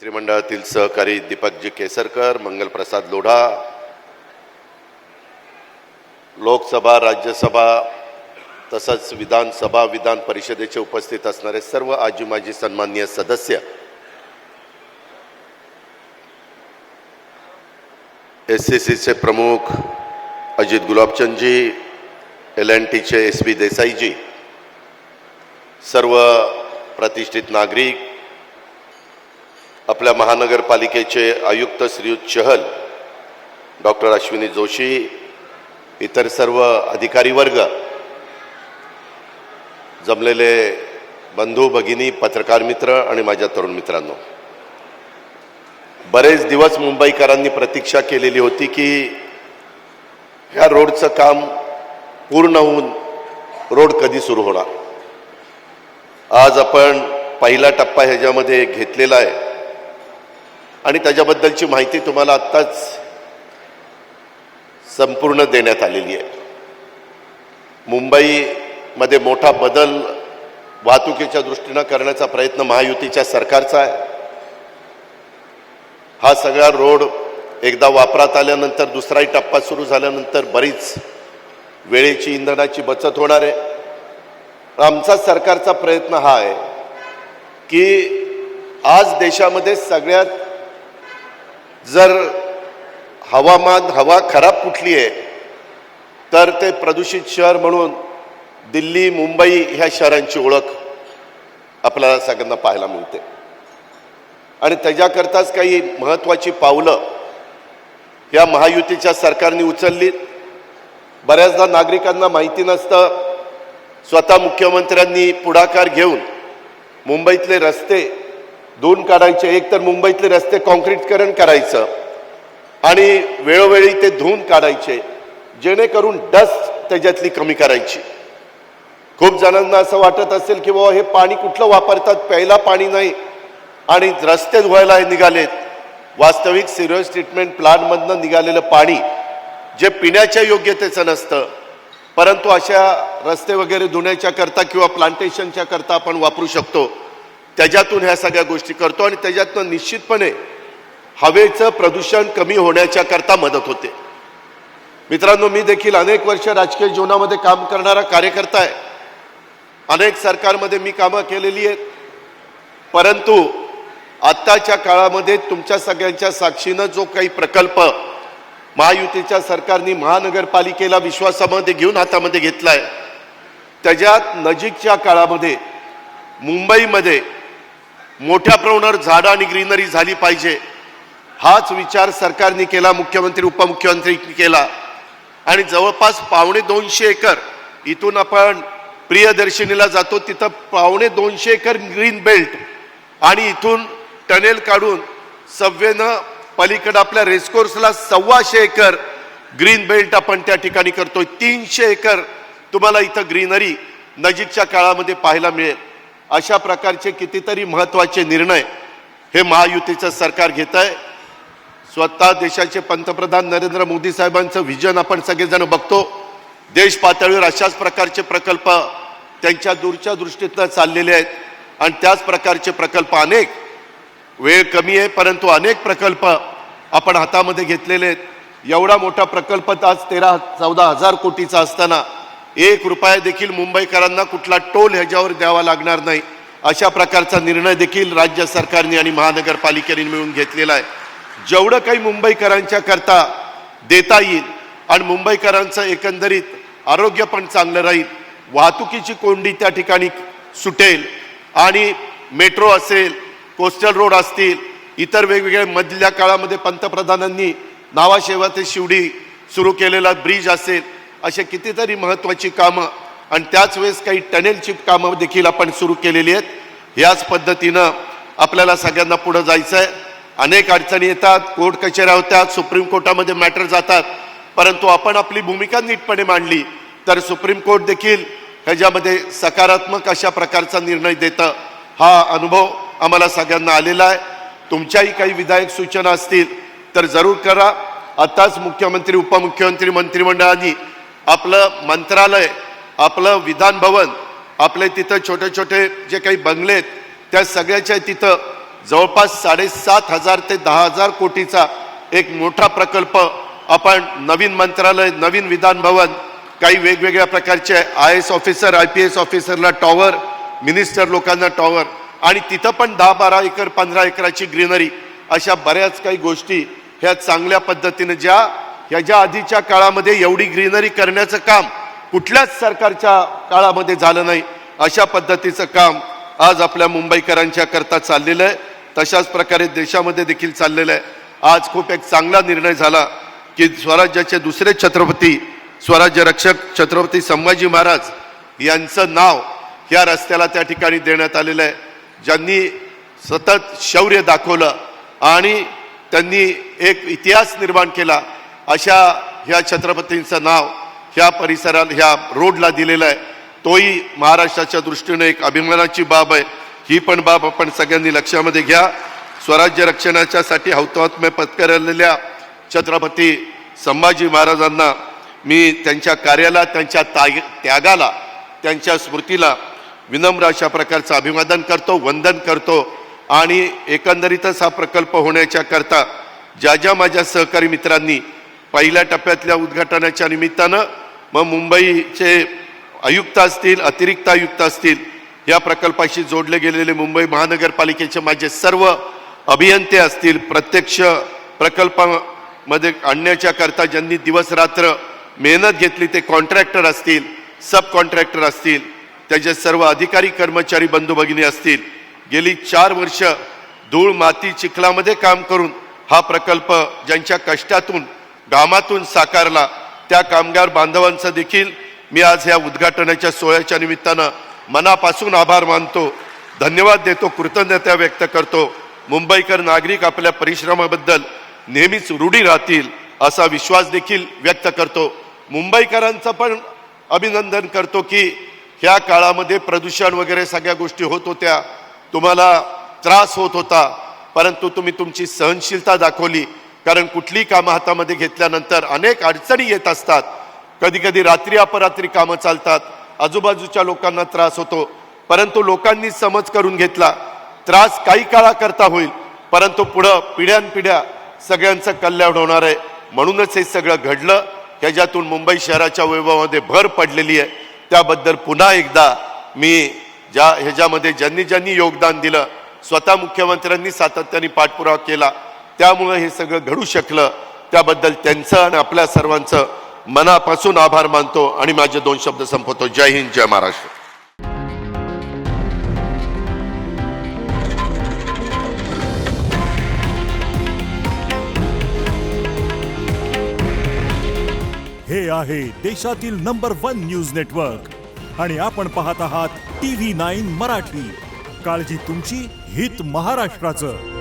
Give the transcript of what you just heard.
मंत्रिमंडळातील सहकारी दीपकजी केसरकर, मंगलप्रसाद लोढा, लोकसभा, राज्यसभा तसंच विधानसभा, विधान परिषदेचे उपस्थित असणारे सर्व आजी माजी सन्माननीय सदस्य, एससीसीचे प्रमुख अजित गुलाबचंदजी, LNTचे SP देसाईजी, सर्व प्रतिष्ठित नागरिक, आपल्या महानगरपालिकेचे आयुक्त श्रीयुत चहल, डॉक्टर अश्विनी जोशी, इतर सर्व अधिकारी वर्ग, जमलेले बंधू भगिनी, पत्रकार मित्र आणि माझ्या तरुण मित्रांनो, बरेच दिवस मुंबईकरांनी प्रतीक्षा केलेली होती की ह्या रोडचं काम पूर्ण होऊन रोड कधी सुरू होणार. आज आपण पहिला टप्पा ह्याच्यामध्ये घेतलेला आहे आणि त्याच्याबद्दलची माहिती तुम्हाला आत्ताच संपूर्ण देण्यात आलेली आहे. मुंबईमध्ये मोठा बदल वाहतुकीच्या दृष्टीने करण्याचा प्रयत्न महायुतीच्या सरकारचा आहे. हा सगळा रोड एकदा वापरात आल्यानंतर, दुसराही टप्पा सुरू झाल्यानंतर बरीच वेळेची, इंधनाची बचत होणार आहे. आमचा सरकारचा प्रयत्न हा आहे की आज देशामध्ये सगळ्यात जर हवा खराब कुठली आहे तर ते प्रदूषित शहर म्हणून दिल्ली, मुंबई ह्या शहरांची ओळख आपल्याला सगळ्यांना पाहायला मिळते. आणि त्याच्याकरताच काही महत्त्वाची पावलं या महायुतीच्या सरकारने उचलली. बऱ्याचदा नागरिकांना माहिती नसतं, स्वतः मुख्यमंत्र्यांनी पुढाकार घेऊन मुंबईतले रस्ते धुवून काढायचे. एक तर मुंबईतले रस्ते काँक्रीटीकरण करायचं आणि वेळोवेळी ते धुवून काढायचे, जेणेकरून डस्ट त्याच्यातली कमी करायची. खूप जणांना असं वाटत असेल की बाबा हे पाणी कुठलं वापरतात, प्यायला पाणी नाही आणि रस्ते धुवायला हे निघालेत. वास्तविक सिरियस ट्रीटमेंट प्लांटमधनं निघालेलं पाणी जे पिण्याच्या योग्यतेचं नसतं, परंतु अशा रस्ते वगैरे धुण्याच्या करता किंवा प्लांटेशनच्या करता आपण वापरू शकतो. त्याच्यातून ह्या सगळ्या गोष्टी करतो आणि त्याच्यातनं निश्चितपणे हवेचं प्रदूषण कमी होण्याच्या करता मदत होते. मित्रांनो, मी देखील अनेक वर्ष राजकीय जीवनामध्ये काम करणारा कार्यकर्ता आहे. अनेक सरकारमध्ये मी कामं केलेली आहेत. परंतु आत्ताच्या काळामध्ये तुमच्या सगळ्यांच्या साक्षीनं जो काही प्रकल्प महायुतीच्या सरकारने महानगरपालिकेला विश्वासामध्ये घेऊन हातामध्ये घेतलाय, त्याच्यात नजीकच्या काळामध्ये मुंबईमध्ये मोठ्या प्रमाणावर झाडं आणि ग्रीनरी झाली पाहिजे, हाच विचार सरकारने केला, मुख्यमंत्री उपमुख्यमंत्र्यांनी केला. आणि जवळपास 250 एकर, इथून आपण प्रियदर्शनीला जातो तिथं 250 एकर ग्रीन बेल्ट आणि इथून टनेल काढून सबवेनं पलीकडे आपल्या रेसकोर्सला 125 एकर ग्रीन बेल्ट आपण त्या ठिकाणी करतोय. 300 एकर तुम्हाला इथं ग्रीनरी नजीकच्या काळामध्ये पाहायला मिळेल. अशा प्रकारचे कितीतरी महत्त्वाचे निर्णय हे महायुतीचं सरकार घेत आहे. स्वतः देशाचे पंतप्रधान नरेंद्र मोदी साहेबांचं व्हिजन आपण सगळेजण बघतो. देश पातळीवर अशाच प्रकारचे प्रकल्प त्यांच्या दूरच्या दृष्टीतनं चाललेले आहेत आणि त्याच प्रकारचे प्रकल्प अनेक, वेळ कमी आहे परंतु अनेक प्रकल्प आपण हातामध्ये घेतलेले आहेत. एवढा मोठा प्रकल्प आज 13-14 हजार कोटीचा असताना 1 रुपया देखील मुंबईकरांना कुठला टोल ह्याच्यावर द्यावा लागणार नाही, अशा प्रकारचा निर्णय देखील राज्य सरकारने आणि महानगरपालिकेने मिळून घेतलेला आहे. जेवढं काही मुंबईकरांच्या करता देता येईल आणि मुंबईकरांचं एकंदरीत आरोग्य पण चांगलं राहील, वाहतुकीची कोंडी त्या ठिकाणी सुटेल आणि मेट्रो असेल, कोस्टल रोड असतील, इतर वेगवेगळ्या मधल्या काळामध्ये पंतप्रधानांनी नावाशेवा ते शिवडी सुरू केलेला ब्रिज असेल, असे कितीतरी महत्त्वाची कामं आणि त्याच वेळेस काही टनेलची कामं देखील आपण सुरू केलेली आहेत. ह्याच पद्धतीनं आपल्याला सगळ्यांना पुढं जायचं आहे. अनेक अडचणी येतात, कोर्ट कचेऱ्या होतात, सुप्रीम कोर्टामध्ये मॅटर जातात, परंतु आपण आपली भूमिका नीटपणे मांडली तर सुप्रीम कोर्ट देखील ह्याच्यामध्ये सकारात्मक अशा प्रकारचा निर्णय देतं. हा अनुभव आम्हाला सगळ्यांना आलेला आहे. तुमच्याही काही विधायक सूचना असतील तर जरूर करा. आताच मुख्यमंत्री उपमुख्यमंत्री मंत्रिमंडळाने आपलं मंत्रालय, आपलं विधान भवन, आपले तिथं छोटे छोटे जे काही बंगले आहेत त्या सगळ्याच्या तिथं जवळपास 7,500 ते 10,000 कोटीचा एक मोठा प्रकल्प आपण नवीन मंत्रालय, नवीन विधान भवन, काही वेगवेगळ्या प्रकारचे IAS ऑफिसर, IPS ऑफिसरला टॉवर, मिनिस्टर लोकांना टॉवर, आणि तिथं पण 10-12 एकर 15 एकराची ग्रीनरी, अशा बऱ्याच काही गोष्टी ह्या चांगल्या पद्धतीने ह्याच्या आधीच्या काळामध्ये एवढी ग्रीनरी करण्याचं काम कुठल्याच सरकारच्या काळामध्ये झालं नाही. अशा पद्धतीचं काम आज आपल्या मुंबईकरांच्या करता चाललेलं आहे. तशाच प्रकारे देशामध्ये देखील चाललेलं आहे. आज खूप एक चांगला निर्णय झाला की स्वराज्याचे दुसरे छत्रपती, स्वराज्य रक्षक छत्रपती संभाजी महाराज यांचं नाव ह्या रस्त्याला त्या ठिकाणी देण्यात आलेलं आहे. ज्यांनी सतत शौर्य दाखवलं आणि त्यांनी एक इतिहास निर्माण केला, अशा ह्या छत्रपतींचं नाव ह्या परिसराला, ह्या रोडला दिलेलं आहे. तोही महाराष्ट्राच्या दृष्टीने एक अभिमानाची बाब आहे. ही पण बाब आपण सगळ्यांनी लक्षामध्ये घ्या. स्वराज्य रक्षणाच्यासाठी हौतात्म्य पत्करलेल्या छत्रपती संभाजी महाराजांना मी त्यांच्या कार्याला, त्यांच्या त्यागाला, त्यांच्या स्मृतीला विनम्र अशा प्रकारचं अभिवादन करतो, वंदन करतो. आणि एकंदरीतच हा प्रकल्प होण्याच्या करता ज्या माझ्या सहकारी मित्रांनी पहिल्या टप्प्यातल्या उद्घाटनाच्या निमित्तानं, मग मुंबईचे आयुक्त असतील, अतिरिक्त आयुक्त असतील, या प्रकल्पाशी जोडले गेलेले मुंबई महानगरपालिकेचे माझे सर्व अभियंते असतील, प्रत्यक्ष प्रकल्पामध्ये आणण्याच्या करता ज्यांनी दिवस रात्र मेहनत घेतली, ते कॉन्ट्रॅक्टर असतील, सब कॉन्ट्रॅक्टर असतील, त्याचे सर्व अधिकारी कर्मचारी बंधू भगिनी असतील, गेली 4 वर्ष धूळ माती चिखलामध्ये काम करून हा प्रकल्प ज्यांच्या कष्टातून घामातून साकारला, त्या कामगार बांधवांचं देखील मी आज ह्या उद्घाटनाच्या सोहळ्याच्या निमित्तानं मनापासून आभार मानतो, धन्यवाद देतो, कृतज्ञता व्यक्त करतो. मुंबईकर नागरिक आपल्या परिश्रमाबद्दल नेहमीच ऋणी राहतील असा विश्वास देखील व्यक्त करतो. मुंबईकरांचं पण अभिनंदन करतो की ह्या काळामध्ये प्रदूषण वगैरे सगळ्या गोष्टी होत होत्या, तुम्हाला त्रास होत होता, परंतु तुम्ही तुमची सहनशीलता दाखवली. कारण कुठली कामं हातामध्ये घेतल्यानंतर अनेक अडचणी येत असतात. कधी कधी रात्री अपरात्री कामं चालतात, आजूबाजूच्या लोकांना त्रास होतो, परंतु लोकांनी समज करून घेतला. त्रास काही काळाकरता होईल, परंतु पुढं पिढ्यानपिढ्या सगळ्यांचं कल्याण होणार आहे. म्हणूनच हे सगळं घडलं. ह्याच्यातून मुंबई शहराच्या वैभवामध्ये भर पडलेली आहे. त्याबद्दल पुन्हा एकदा मी ह्याच्यामध्ये ज्यांनी योगदान दिलं, स्वतः मुख्यमंत्र्यांनी सातत्याने पाठपुरावा केला, त्यामुळे हे सगळं घडू शकलं, त्याबद्दल त्यांचं आणि आपल्या सर्वांचं मनापासून आभार मानतो आणि माझे 2 शब्द संपवतो. जय हिंद, जय महाराष्ट्र. हे आहे देशातील नंबर 1 न्यूज नेटवर्क आणि आपण पाहत आहात TV9 मराठी. काळजी तुमची, हित महाराष्ट्राचं.